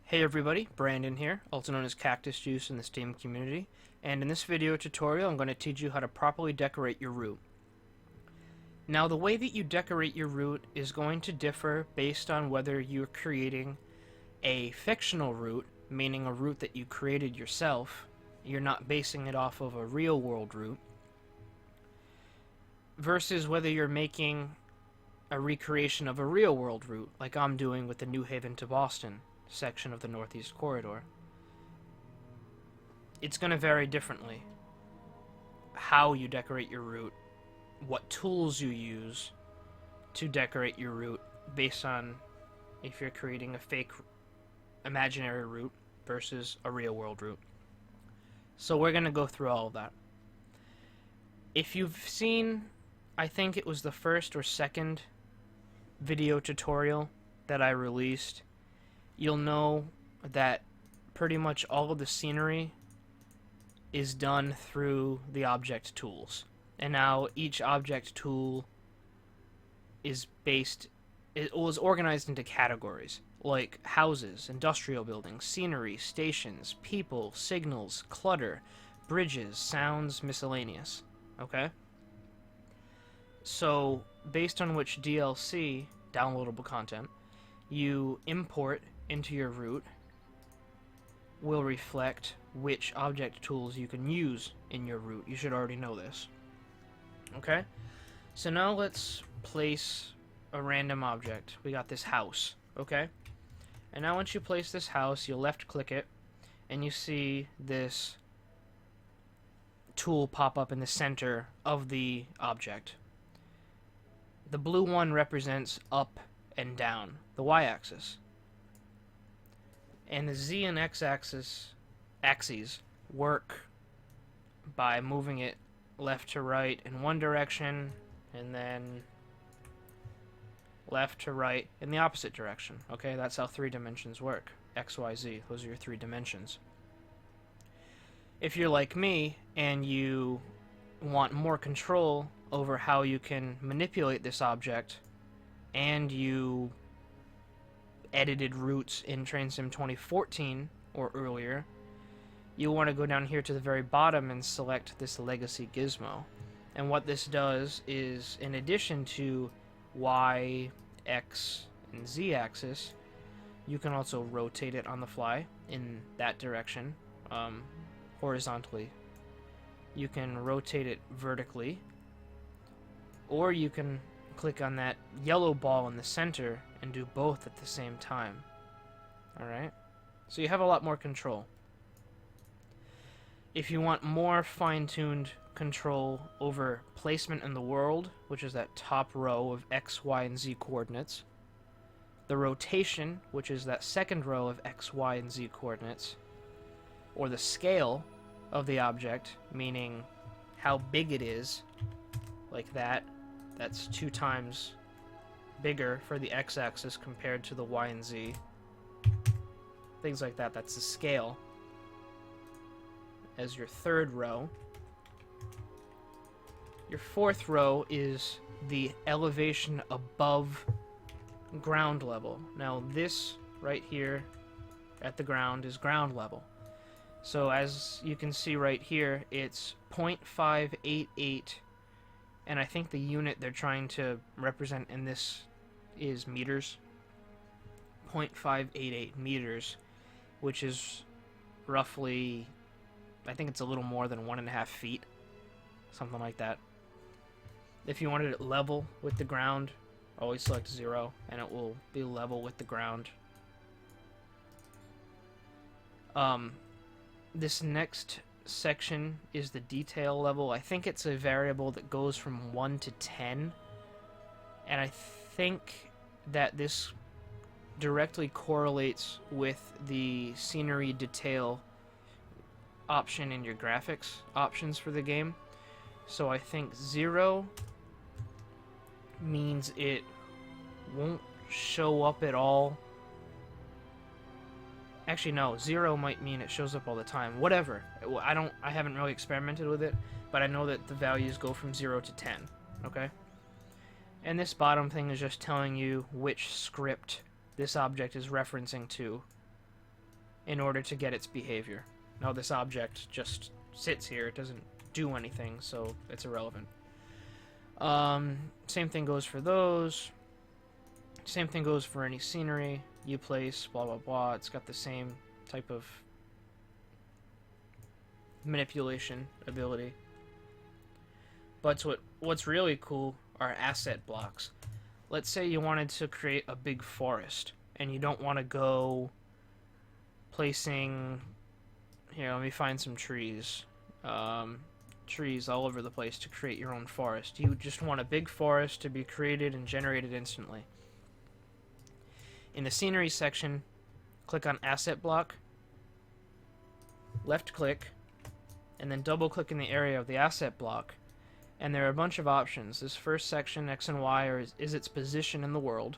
Hey everybody, Brandon here, also known as Cactus Juice in the Steam community, and in this video tutorial I'm going to teach you how to properly decorate your route. Now the way that you decorate your route is going to differ based on whether you're creating a fictional route, meaning a route that you created yourself, you're not basing it off of a real world route, versus whether you're making a recreation of a real world route, like I'm doing with the New Haven to Boston section of the Northeast Corridor. It's going to vary differently. How you decorate your route, what tools you use to decorate your route, based on if you're creating a fake imaginary route versus a real world route. So we're going to go through all of that. If you've seen, I think it was the first or second video tutorial that I released, you'll know that pretty much all of the scenery is done through the object tools. And now each object tool is organized into categories, like houses, industrial buildings, scenery, stations, people, signals, clutter, bridges, sounds, miscellaneous. Okay? So, based on which DLC, downloadable content, you import into your route will reflect which object tools you can use in your route. You should already know this. Okay? So now let's place a random object. We got this house, okay? And now once you place this house, you'll left click it, and you see this tool pop up in the center of the object. The blue one represents up and down, the y-axis. And the z and x axes work by moving it left to right in one direction, and then left to right in the opposite direction. Okay, that's how 3 dimensions work. X, Y, Z, those are your 3 dimensions. If you're like me and you want more control over how you can manipulate this object, and you edited routes in Train Sim 2014 or earlier, you'll want to go down here to the very bottom and select this legacy gizmo. And what this does is, in addition to Y, X, and Z axis, you can also rotate it on the fly in that direction, horizontally. You can rotate it vertically, or you can click on that yellow ball in the center and do both at the same time. Alright? So you have a lot more control. If you want more fine-tuned control over placement in the world, which is that top row of X, Y, and Z coordinates, the rotation, which is that second row of X, Y, and Z coordinates, or the scale of the object, meaning how big it is, like that's 2 times bigger for the x-axis compared to the y and z. Things like that, that's the scale. As your 3rd row. Your 4th row is the elevation above ground level. Now this right here at the ground is ground level. So as you can see right here, it's 0.588, and I think the unit they're trying to represent in this is meters. 0.588 meters, which is roughly, I think it's a little more than 1.5 feet. Something like that. If you wanted it level with the ground, always select 0, and it will be level with the ground. This next section is the detail level. I think it's a variable that goes from 1 to 10, and I think that this directly correlates with the scenery detail option in your graphics options for the game. So I think 0 means it won't show up at all. Actually, no, 0 might mean it shows up all the time. Whatever. I haven't really experimented with it, but I know that the values go from 0 to 10. Okay? And this bottom thing is just telling you which script this object is referencing to in order to get its behavior. Now this object just sits here, it doesn't do anything, so it's irrelevant. Same thing goes for those. Same thing goes for any scenery you place, blah blah blah. It's got the same type of manipulation ability. But what's really cool are asset blocks. Let's say you wanted to create a big forest, and you don't want to go placing... Here, let me find some trees. Trees all over the place to create your own forest. You just want a big forest to be created and generated instantly. In the scenery section, click on asset block, left click, and then double click in the area of the asset block. And there are a bunch of options. This first section, X and Y, is its position in the world.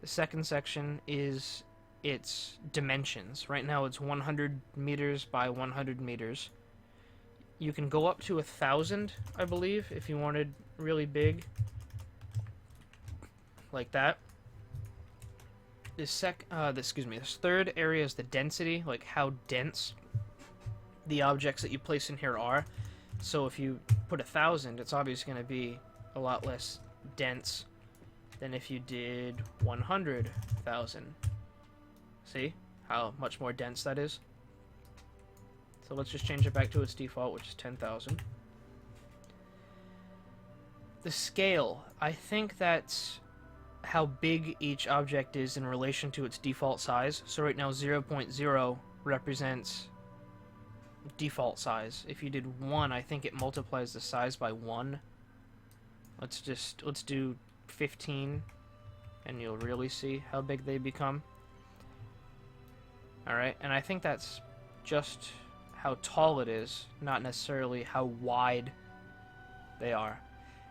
The second section is its dimensions. Right now it's 100 meters by 100 meters. You can go up to 1,000, I believe, if you wanted really big. Like that. This third area is the density, like how dense the objects that you place in here are. So if you put 1,000, it's obviously going to be a lot less dense than if you did 100,000. See how much more dense that is? So let's just change it back to its default, which is 10,000. The scale, I think that's how big each object is in relation to its default size. So right now 0.0 represents default size. If you did 1, I think it multiplies the size by 1. Let's do 15, and you'll really see how big they become. Alright, and I think that's just how tall it is, not necessarily how wide they are.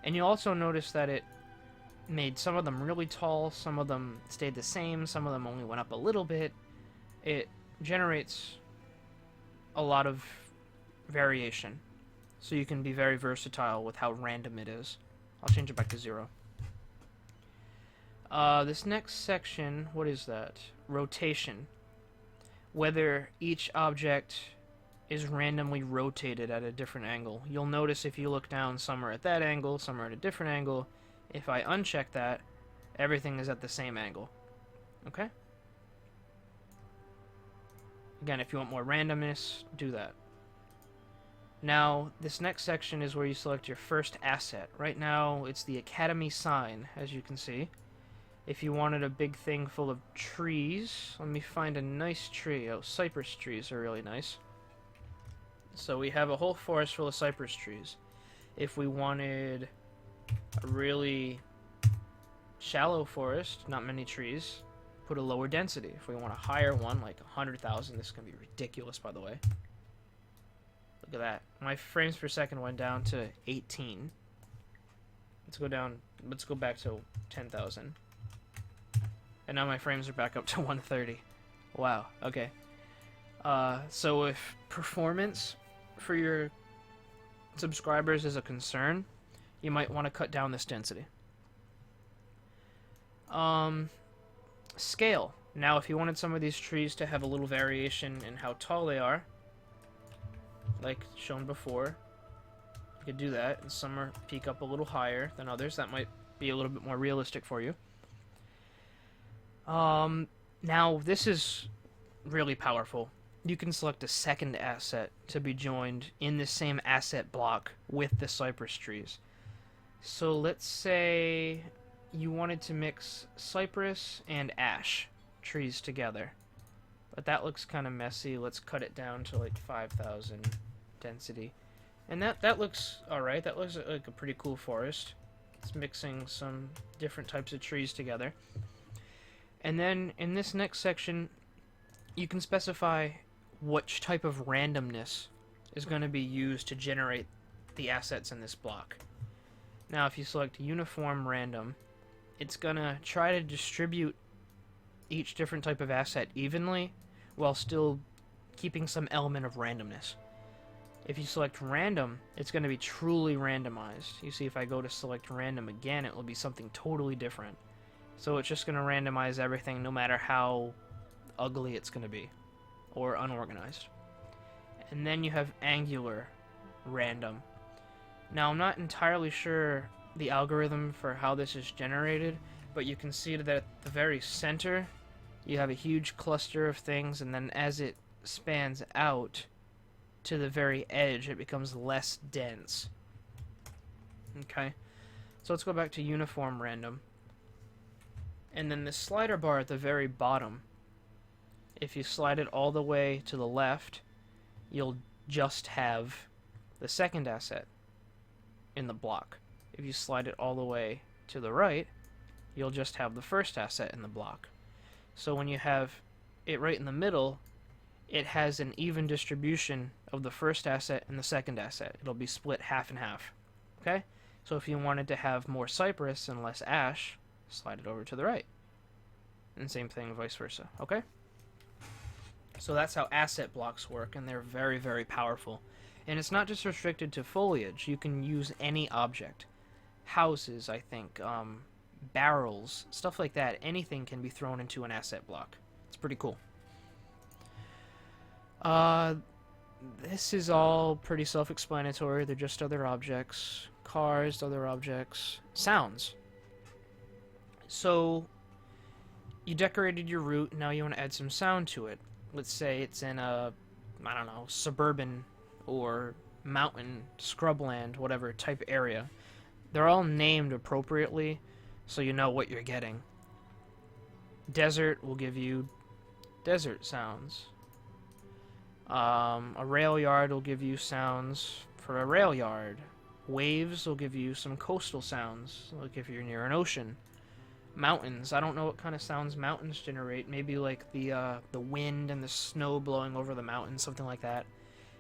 And you'll also notice that it made some of them really tall, some of them stayed the same, some of them only went up a little bit. It generates a lot of variation, so you can be very versatile with how random it is. I'll change it back to 0. This next section, what is that? Rotation. Whether each object is randomly rotated at a different angle. You'll notice if you look down, some are at that angle, some are at a different angle. If I uncheck that, everything is at the same angle. Okay? Again, if you want more randomness, do that. Now, this next section is where you select your first asset. Right now, it's the Academy sign, as you can see. If you wanted a big thing full of trees, let me find a nice tree. Oh, cypress trees are really nice. So we have a whole forest full of cypress trees. If we wanted a really shallow forest, not many trees, put a lower density. If we want a higher one, like 100,000, this is going to be ridiculous, by the way. Look at that. My frames per second went down to 18. Let's go back to 10,000. And now my frames are back up to 130. Wow, okay. So if performance for your subscribers is a concern, you might want to cut down this density. Scale. Now, if you wanted some of these trees to have a little variation in how tall they are, like shown before, you could do that, and some are peak up a little higher than others. That might be a little bit more realistic for you. Now, this is really powerful. You can select a second asset to be joined in the same asset block with the cypress trees. So let's say you wanted to mix cypress and ash trees together. But that looks kind of messy. Let's cut it down to like 5,000 density. And that looks alright. That looks like a pretty cool forest. It's mixing some different types of trees together. And then in this next section, you can specify which type of randomness is going to be used to generate the assets in this block. Now, if you select Uniform Random, it's going to try to distribute each different type of asset evenly while still keeping some element of randomness. If you select Random, it's going to be truly randomized. You see, if I go to select Random again, it will be something totally different. So it's just going to randomize everything no matter how ugly it's going to be. or unorganized. And then you have angular random. Now, I'm not entirely sure the algorithm for how this is generated, but you can see that at the very center, you have a huge cluster of things, and then as it spans out to the very edge, it becomes less dense. Okay, so let's go back to uniform random. And then the slider bar at the very bottom, if you slide it all the way to the left, you'll just have the second asset in the block. If you slide it all the way to the right, you'll just have the first asset in the block. So when you have it right in the middle, it has an even distribution of the first asset and the second asset. It'll be split half and half. Okay? So if you wanted to have more cypress and less ash, slide it over to the right. And same thing vice versa. Okay? So that's how asset blocks work, and they're very, very powerful. And it's not just restricted to foliage. You can use any object. Houses, I think, barrels, stuff like that. Anything can be thrown into an asset block. It's pretty cool. This is all pretty self-explanatory. They're just other objects. Cars, other objects. Sounds. So, you decorated your route, now you want to add some sound to it. Let's say it's in a, I don't know, suburban or mountain, scrubland, whatever type area. They're all named appropriately, so you know what you're getting. Desert will give you desert sounds. A rail yard will give you sounds for a rail yard. Waves will give you some coastal sounds, like if you're near an ocean. Mountains, I don't know what kind of sounds mountains generate. Maybe like the wind and the snow blowing over the mountains, something like that.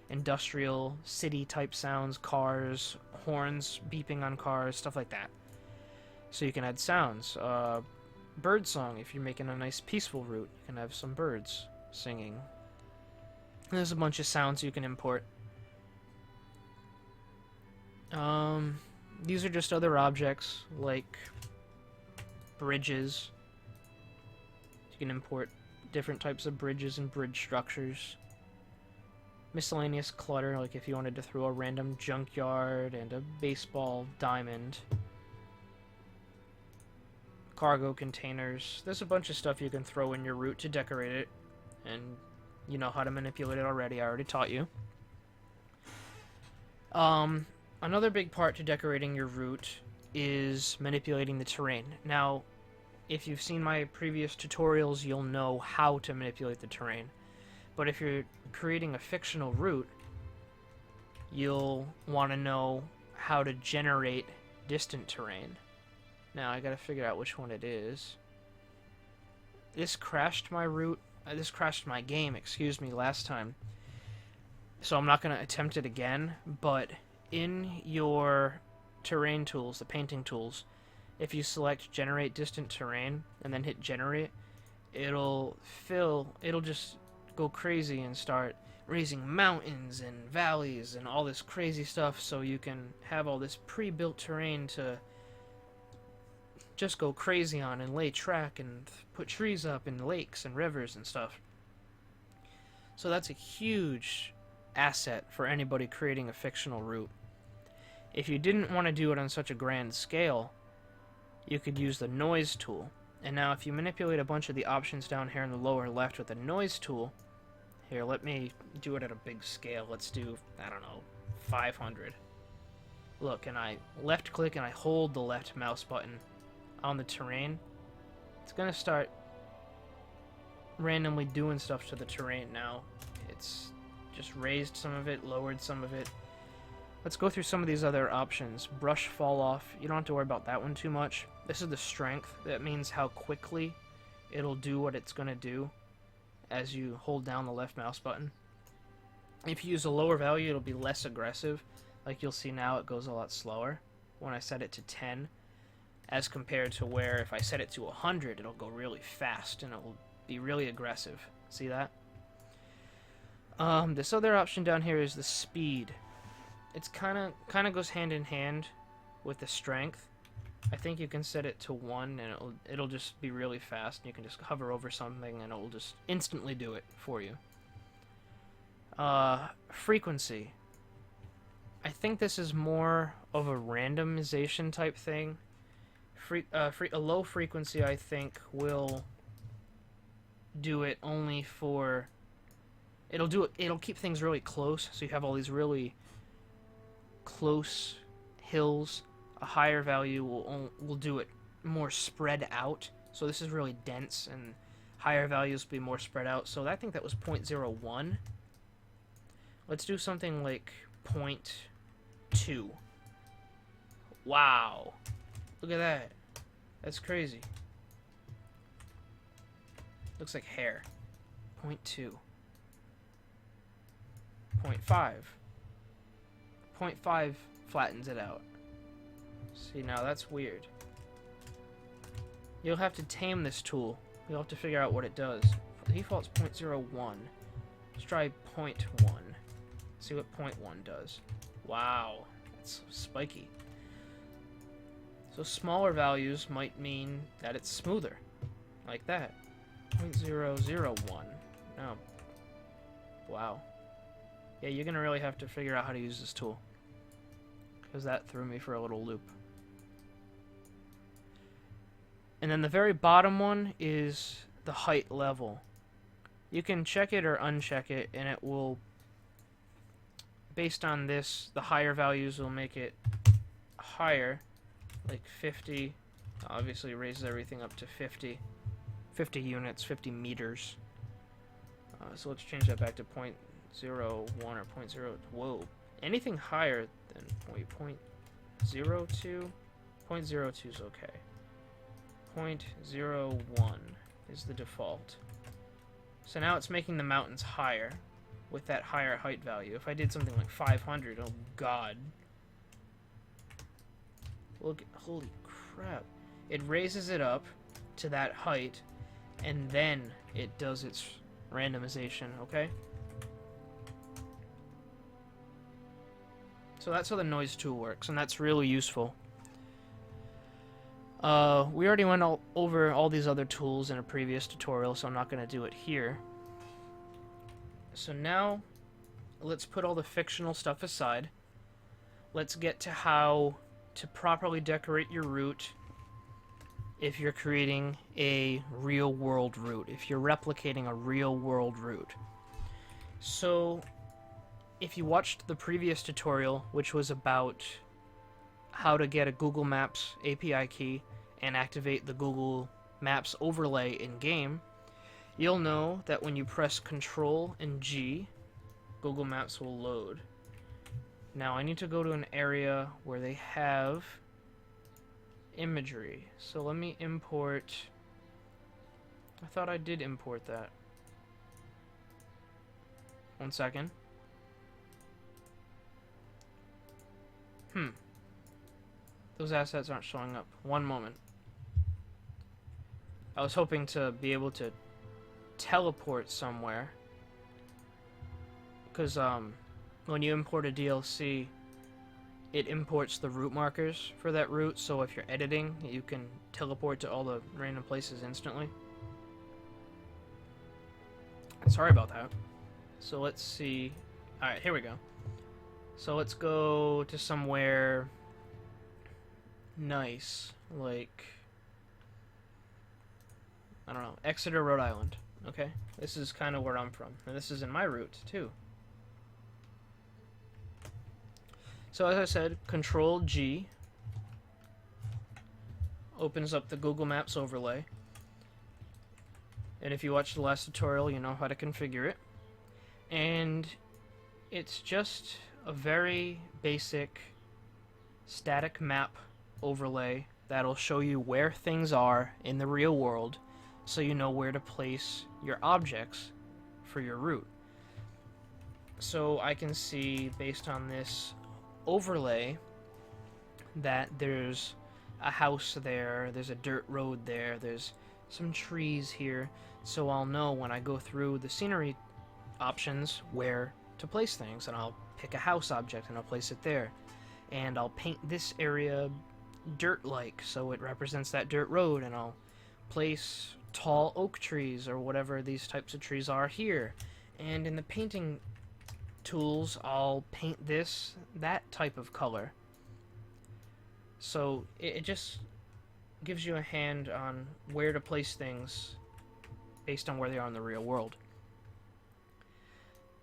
Industrial, city type sounds, cars, horns beeping on cars, stuff like that. So you can add sounds. Bird song, if you're making a nice peaceful route, you can have some birds singing. There's a bunch of sounds you can import. These are just other objects, like bridges. You can import different types of bridges and bridge structures. Miscellaneous clutter, like if you wanted to throw a random junkyard and a baseball diamond. Cargo containers. There's a bunch of stuff you can throw in your route to decorate it, and you know how to manipulate it already. I already taught you. Another big part to decorating your route is manipulating the terrain. Now, if you've seen my previous tutorials, you'll know how to manipulate the terrain. But if you're creating a fictional route, you'll want to know how to generate distant terrain. Now, I gotta figure out which one it is. This crashed my route. This crashed my game, excuse me, last time. So I'm not gonna attempt it again, but in your terrain tools, the painting tools, if you select generate distant terrain and then hit generate, it'll just go crazy and start raising mountains and valleys and all this crazy stuff, so you can have all this pre-built terrain to just go crazy on and lay track and put trees up in lakes and rivers and stuff. So that's a huge asset for anybody creating a fictional route. If you didn't want to do it on such a grand scale, you could use the noise tool. And now if you manipulate a bunch of the options down here in the lower left with the noise tool, here, let me do it at a big scale. Let's do, I don't know, 500. Look, and I left click and I hold the left mouse button on the terrain. It's gonna start randomly doing stuff to the terrain now. It's just raised some of it, lowered some of it. Let's go through some of these other options. Brush fall off. You don't have to worry about that one too much. This is the strength. That means how quickly it'll do what it's gonna do as you hold down the left mouse button. If you use a lower value, it'll be less aggressive. Like you'll see now, it goes a lot slower when I set it to 10, as compared to where if I set it to 100, it'll go really fast and it will be really aggressive. See that? This other option down here is the speed. It's kind of goes hand in hand with the strength. I think you can set it to 1 and it'll just be really fast, and you can just hover over something and it will just instantly do it for you. Frequency. I think this is more of a randomization type thing. A low frequency, I think, will do it only for... It'll keep things really close, so you have all these really close hills. A higher value will do it more spread out. So this is really dense, and higher values will be more spread out. So I think that was 0.01. Let's do something like 0.2. Wow. Look at that. That's crazy. Looks like hair. 0.2. 0.5. 0.5 flattens it out. See, now that's weird. You'll have to tame this tool. You'll have to figure out what it does. The default's 0.01. Let's try 0.1. See what 0.1 does. Wow, that's spiky. So smaller values might mean that it's smoother. Like that. 0.001. Oh. Wow. Yeah, you're gonna really have to figure out how to use this tool, because that threw me for a little loop. And then the very bottom one is the height level. You can check it or uncheck it, and it will, based on this, the higher values will make it higher, like 50. Obviously raises everything up to 50 units, 50 meters. So let's change that back to 0.01 or 0.0. Whoa, anything higher than 0.02? 0.02 is okay. 0.01 is the default. So now it's making the mountains higher with that higher height value. If I did something like 500, oh god. Look, holy crap. It raises it up to that height, and then it does its randomization, okay? So that's how the noise tool works, and that's really useful. We already went over all these other tools in a previous tutorial, so I'm not going to do it here. So now, let's put all the fictional stuff aside. Let's get to how to properly decorate your route if you're creating a real-world route, if you're replicating a real-world route. So, if you watched the previous tutorial, which was about how to get a Google Maps API key and activate the Google Maps overlay in-game, you'll know that when you press Control and G, Google Maps will load. Now I need to go to an area where they have imagery. So let me import... I thought I did import that. One second. Those assets aren't showing up. One moment. I was hoping to be able to teleport somewhere, because when you import a DLC, it imports the route markers for that route, so if you're editing, you can teleport to all the random places instantly. Sorry about that. So let's see. Alright, here we go. So let's go to somewhere nice, like, I don't know, Exeter, Rhode Island. Okay, this is kind of where I'm from, and this is in my route too. So as I said, Control G opens up the Google Maps overlay, and if you watched the last tutorial, you know how to configure it. And it's just a very basic static map overlay that'll show you where things are in the real world, so you know where to place your objects for your route. So I can see, based on this overlay, that there's a house there, there's a dirt road there, there's some trees here, so I'll know when I go through the scenery options where to place things, and I'll pick a house object and I'll place it there, and I'll paint this area dirt-like so it represents that dirt road, and I'll place tall oak trees or whatever these types of trees are here, and in the painting tools, I'll paint this that type of color. So it just gives you a hand on where to place things based on where they are in the real world.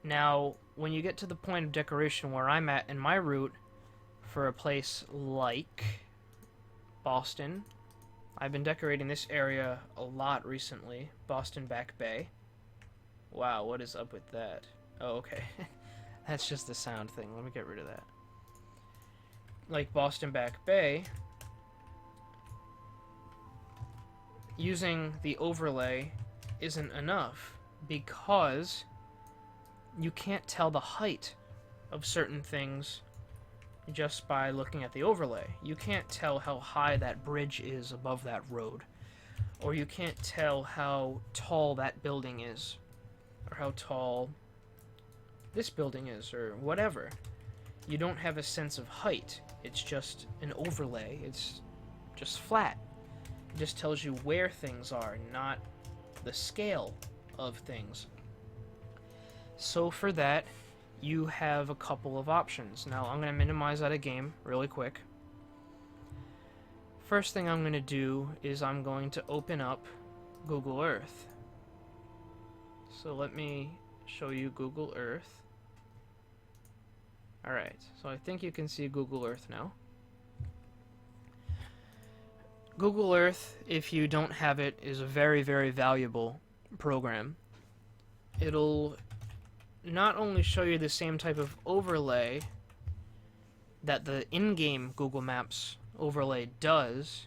Now, when you get to the point of decoration where I'm at in my route for a place like Boston, I've been decorating this area a lot recently. Boston Back Bay. Wow, what is up with that? Oh, okay. That's just the sound thing. Let me get rid of that. Like Boston Back Bay, using the overlay isn't enough because you can't tell the height of certain things just by looking at the overlay. You can't tell how high that bridge is above that road, or you can't tell how tall that building is, or how tall this building is, or whatever. You don't have a sense of height. It's just an overlay. It's just flat. It just tells you where things are, not the scale of things. So for that, you have a couple of options. Now, I'm going to minimize out of game really quick. First thing I'm going to do is I'm going to open up Google Earth. So let me show you Google Earth. Alright, so I think you can see Google Earth now. Google Earth, if you don't have it, is a very, very valuable program. It'll not only show you the same type of overlay that the in-game Google Maps overlay does,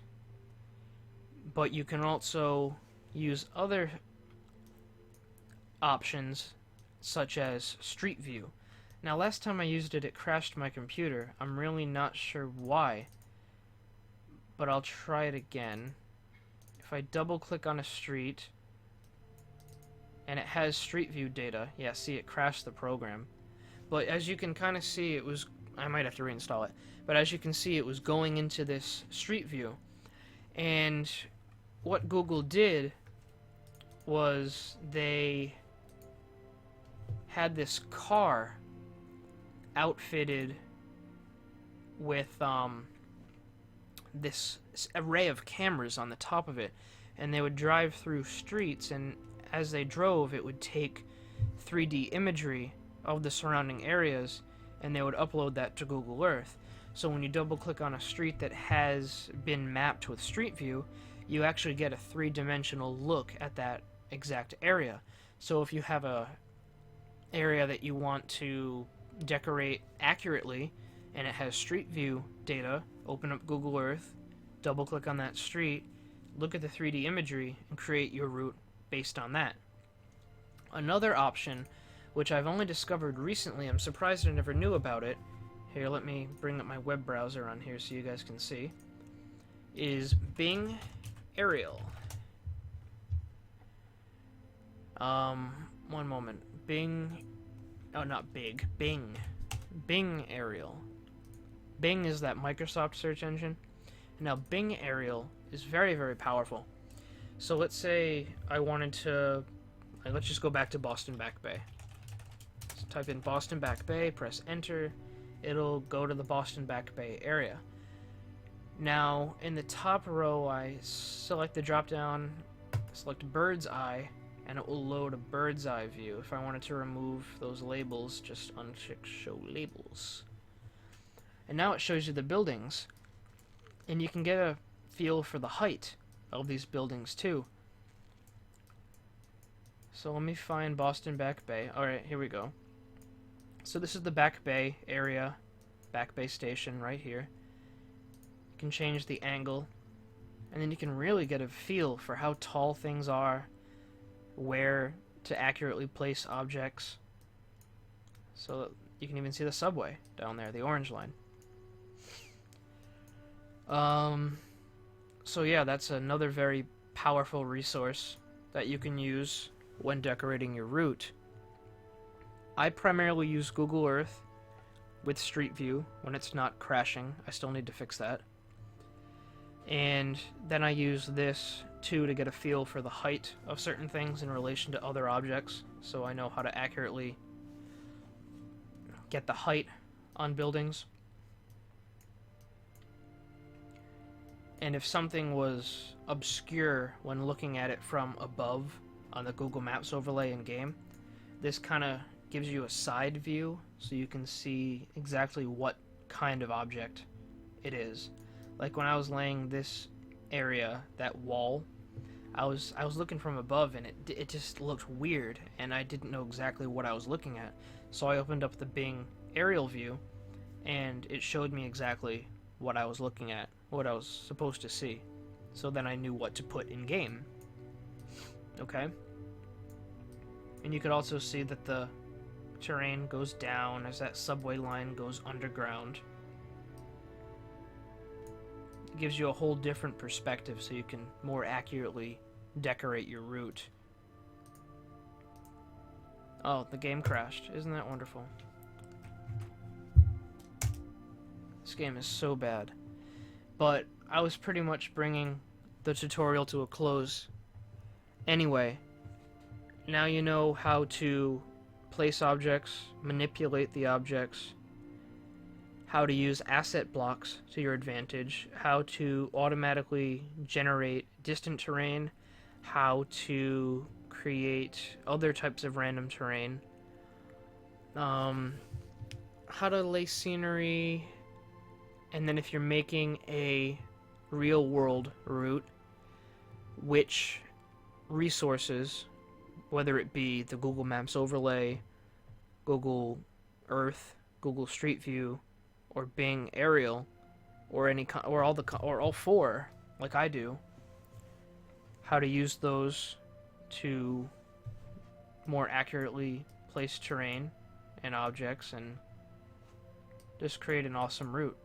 but you can also use other options such as StreetView. Now, last time I used it, it crashed my computer. I'm really not sure why, but I'll try it again. If I double-click on a street, and it has StreetView data, yeah, see, it crashed the program. But as you can kind of see, it was... I might have to reinstall it. But as you can see, it was going into this StreetView. And what Google did was they had this car outfitted with this array of cameras on the top of it, and they would drive through streets, and as they drove it would take 3D imagery of the surrounding areas, and they would upload that to Google Earth. So when you double click on a street that has been mapped with Street View, you actually get a three-dimensional look at that exact area. So if you have a area that you want to decorate accurately and it has Street View data, open up Google Earth, double click on that street, look at the 3D imagery, and create your route based on that. Another option, which I've only discovered recently, I'm surprised I never knew about it, here, let me bring up my web browser on here so you guys can see, is Bing Aerial. One moment. Bing... Oh, not Big. Bing. Bing Aerial. Bing is that Microsoft search engine. Now, Bing Aerial is very, very powerful. So let's say I wanted to... let's just go back to Boston Back Bay. So type in Boston Back Bay, press enter. It'll go to the Boston Back Bay area. Now, in the top row, I select the drop-down, select Bird's Eye, and it will load a bird's eye view. If I wanted to remove those labels, just uncheck Show Labels. And now it shows you the buildings. And you can get a feel for the height of these buildings, too. So let me find Boston Back Bay. Alright, here we go. So this is the Back Bay area, Back Bay Station right here. You can change the angle, and then you can really get a feel for how tall things are, where to accurately place objects. So you can even see the subway down there, the orange line. So yeah, that's another very powerful resource that you can use when decorating your route. I primarily use Google Earth with Street View when it's not crashing. I still need to fix that. And then I use this too to get a feel for the height of certain things in relation to other objects, so I know how to accurately get the height on buildings. And if something was obscure when looking at it from above on the Google Maps overlay in game, this kind of gives you a side view so you can see exactly what kind of object it is. Like when I was laying this area, that wall, I was looking from above and it just looked weird and I didn't know exactly what I was looking at. So I opened up the Bing aerial view and it showed me exactly what I was looking at, what I was supposed to see. So then I knew what to put in game. Okay? And you could also see that the terrain goes down as that subway line goes underground. It gives you a whole different perspective so you can more accurately decorate your route. Oh, the game crashed. Isn't that wonderful? This game is so bad. But I was pretty much bringing the tutorial to a close. Anyway, now you know how to place objects, manipulate the objects, how to use asset blocks to your advantage, how to automatically generate distant terrain, how to create other types of random terrain, how to lay scenery, and then if you're making a real world route, which resources, whether it be the Google Maps overlay, Google Earth, Google Street View, or Bing Aerial, or all four, like I do, how to use those to more accurately place terrain and objects and just create an awesome route.